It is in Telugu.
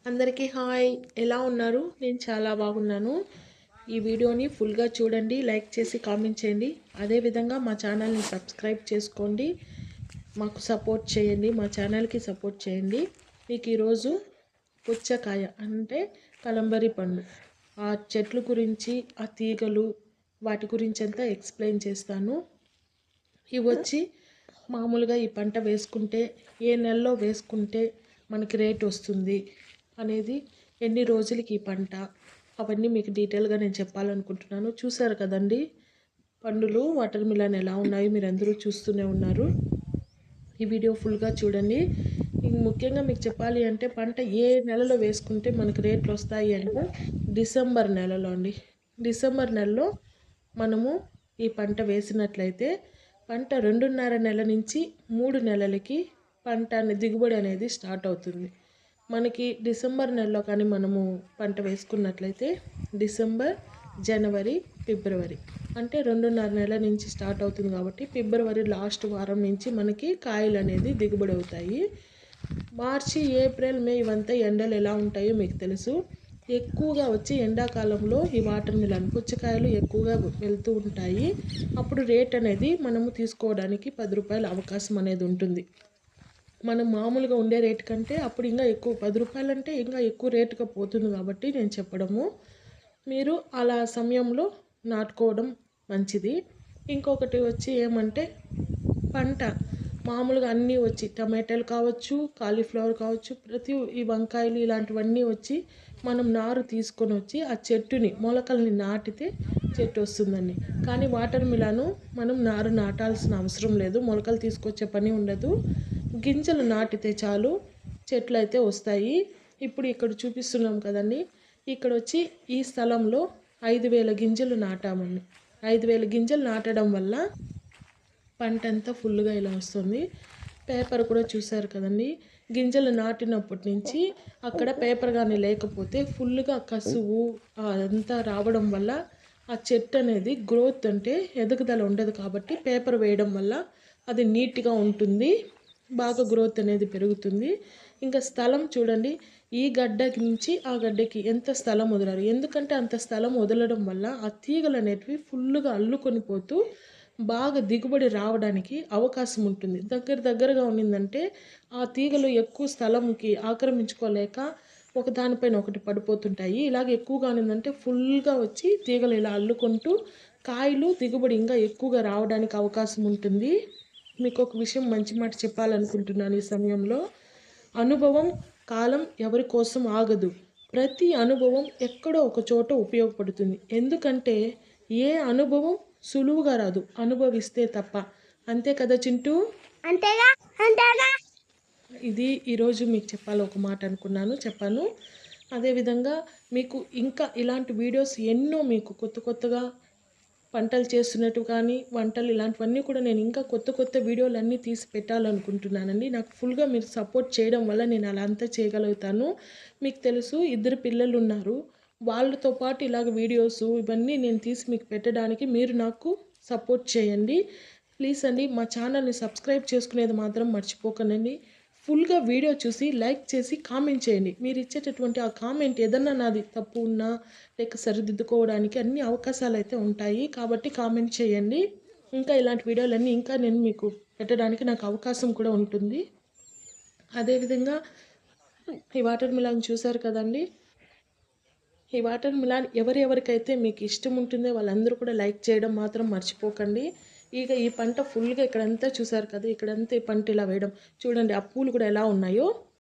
అందరికీ హాయ్. ఎలా ఉన్నారు? నేను చాలా బాగున్నాను. ఈ వీడియోని ఫుల్గా చూడండి, లైక్ చేసి కామెంట్ చేయండి. అదేవిధంగా మా ఛానల్ని సబ్స్క్రైబ్ చేసుకోండి, మాకు సపోర్ట్ చేయండి, మా ఛానల్కి సపోర్ట్ చేయండి. మీకు ఈరోజు పుచ్చకాయ అంటే కలంబరి పండు, ఆ చెట్లు గురించి, ఆ తీగలు, వాటి గురించి అంతా ఎక్స్ప్లెయిన్ చేస్తాను. ఇవి వచ్చి మామూలుగా ఈ పంట వేసుకుంటే ఏ నెలలో వేసుకుంటే మనకి రేట్ వస్తుంది అనేది, ఎన్ని రోజులకి ఈ పంట, అవన్నీ మీకు డీటెయిల్గా నేను చెప్పాలనుకుంటున్నాను. చూసారు కదండి పండులు, వాటర్ మిలన్ ఎలా ఉన్నాయి, మీరు అందరూ చూస్తూనే ఉన్నారు. ఈ వీడియో ఫుల్గా చూడండి. ముఖ్యంగా మీకు చెప్పాలి అంటే పంట ఏ నెలలో వేసుకుంటే మనకు రేట్లు వస్తాయి అంటే డిసెంబర్ నెలలో అండి. డిసెంబర్ నెలలో మనము ఈ పంట వేసినట్లయితే పంట 2.5 నెల నుంచి 3 నెలలకి పంట దిగుబడి అనేది స్టార్ట్ అవుతుంది. మనకి డిసెంబర్ నెలలో కానీ మనము పంట వేసుకున్నట్లయితే డిసెంబర్, జనవరి, ఫిబ్రవరి అంటే 2.5 నెలల నుంచి స్టార్ట్ అవుతుంది కాబట్టి ఫిబ్రవరి లాస్ట్ వారం నుంచి మనకి కాయలు అనేది దిగుబడి అవుతాయి. మార్చి, ఏప్రిల్, మే ఇవంతా ఎండలు ఎలా ఉంటాయో మీకు తెలుసు. ఎక్కువగా వచ్చి ఎండాకాలంలో ఈ వాటర్ మిలన్ పుచ్చకాయలు ఎక్కువగా వెళ్తూ ఉంటాయి. అప్పుడు రేట్ అనేది మనము తీసుకోవడానికి 10 రూపాయల అవకాశం అనేది ఉంటుంది. మనం మామూలుగా ఉండే రేట్ కంటే అప్పుడు ఇంకా ఎక్కువ, 10 రూపాయలు అంటే ఇంకా ఎక్కువ రేటుగా పోతుంది కాబట్టి నేను చెప్పడము. మీరు అలా సమయంలో నాటుకోవడం మంచిది. ఇంకొకటి వచ్చి ఏమంటే పంట మామూలుగా అన్నీ వచ్చి టమాటాలు కావచ్చు, కాలీఫ్లవర్ కావచ్చు, ఈ వంకాయలు ఇలాంటివన్నీ వచ్చి మనం నారు తీసుకొని వచ్చి ఆ చెట్టుని మొలకల్ని నాటితే చెట్టు వస్తుందండి. కానీ వాటర్ మిలాను మనం నారు నాటాల్సిన అవసరం లేదు, మొలకలు తీసుకొచ్చే పని ఉండదు. గింజలు నాటితే చాలు, చెట్లు అయితే వస్తాయి. ఇప్పుడు ఇక్కడ చూపిస్తున్నాం కదండి, ఇక్కడ వచ్చి ఈ స్థలంలో 5,000 గింజలు నాటామండి. 5,000 గింజలు నాటడం వల్ల పంట అంతా ఫుల్గా ఇలా వస్తుంది. పేపర్ కూడా చూసారు కదండి, గింజలు నాటినప్పటి నుంచి అక్కడ పేపర్ కానీ లేకపోతే ఫుల్గా కసువు అదంతా రావడం వల్ల ఆ చెట్టు అనేది గ్రోత్ అంటే ఎదుగుదల ఉండదు. కాబట్టి పేపర్ వేయడం వల్ల అది నీట్గా ఉంటుంది, బాగా గ్రోత్ అనేది పెరుగుతుంది. ఇంకా స్థలం చూడండి, ఈ గడ్డకి నుంచి ఆ గడ్డకి ఎంత స్థలం వదలాలి, ఎందుకంటే అంత స్థలం వదలడం వల్ల ఆ తీగలు అనేటివి ఫుల్గా అల్లుకొని పోతూ బాగా దిగుబడి రావడానికి అవకాశం ఉంటుంది. దగ్గరగా ఉన్నిందంటే ఆ తీగలు ఎక్కువ స్థలంకి ఆక్రమించుకోలేక ఒకదానిపైన ఒకటి పడిపోతుంటాయి. ఇలాగ ఎక్కువగా ఉన్నిందంటే ఫుల్గా వచ్చి తీగలు ఇలా అల్లుకుంటూ కాయలు దిగుబడి ఇంకా ఎక్కువగా రావడానికి అవకాశం ఉంటుంది. మీకు ఒక విషయం మంచి మాట చెప్పాలనుకుంటున్నాను ఈ సమయంలో. అనుభవం, కాలం ఎవరి కోసం ఆగదు. ప్రతి అనుభవం ఎక్కడో ఒక చోట ఉపయోగపడుతుంది. ఎందుకంటే ఏ అనుభవం సులువుగా రాదు, అనుభవిస్తే తప్ప. అంతే కదా చింటూ? అంతేగా. ఇది ఈరోజు మీకు చెప్పాలి ఒక మాట అనుకున్నాను, చెప్పాను. అదేవిధంగా మీకు ఇంకా ఇలాంటి వీడియోస్ ఎన్నో మీకు కొత్తగా పంటలు చేస్తున్నట్టు కానీ వంటలు ఇలాంటివన్నీ కూడా నేను ఇంకా కొత్త వీడియోలన్నీ తీసి పెట్టాలనుకుంటున్నానండి. నాకు ఫుల్గా మీరు సపోర్ట్ చేయడం వల్ల నేను అలా అంతా చేయగలుగుతాను. మీకు తెలుసు, 2 పిల్లలు ఉన్నారు. వాళ్ళతో పాటు ఇలాగ వీడియోస్ ఇవన్నీ నేను తీసి మీకు పెట్టడానికి మీరు నాకు సపోర్ట్ చేయండి ప్లీజ్ అండి. మా ఛానల్ని సబ్స్క్రైబ్ చేసుకునేది మాత్రం మర్చిపోకండి. ఫుల్గా వీడియో చూసి లైక్ చేసి కామెంట్ చేయండి. మీరు ఇచ్చేటటువంటి ఆ కామెంట్ ఏదన్నా నాది తప్పు ఉన్నా లేక సరిదిద్దుకోవడానికి అన్ని అవకాశాలు అయితే ఉంటాయి, కాబట్టి కామెంట్ చేయండి. ఇంకా ఇలాంటి వీడియోలన్నీ ఇంకా నేను మీకు పెట్టడానికి నాకు అవకాశం కూడా ఉంటుంది. అదేవిధంగా ఈ వాటర్ మిలాన్ చూసారు కదండి, ఈ వాటర్ మిలాన్ ఎవరెవరికైతే మీకు ఇష్టం ఉంటుందో వాళ్ళందరూ కూడా లైక్ చేయడం మాత్రం మర్చిపోకండి. ఈ పంట ఫుల్గా ఇక్కడంతా చూసారు కదా, ఇక్కడంతా ఈ పంట ఇలా వేయడం చూడండి, ఆ పూలు కూడా ఎలా ఉన్నాయో.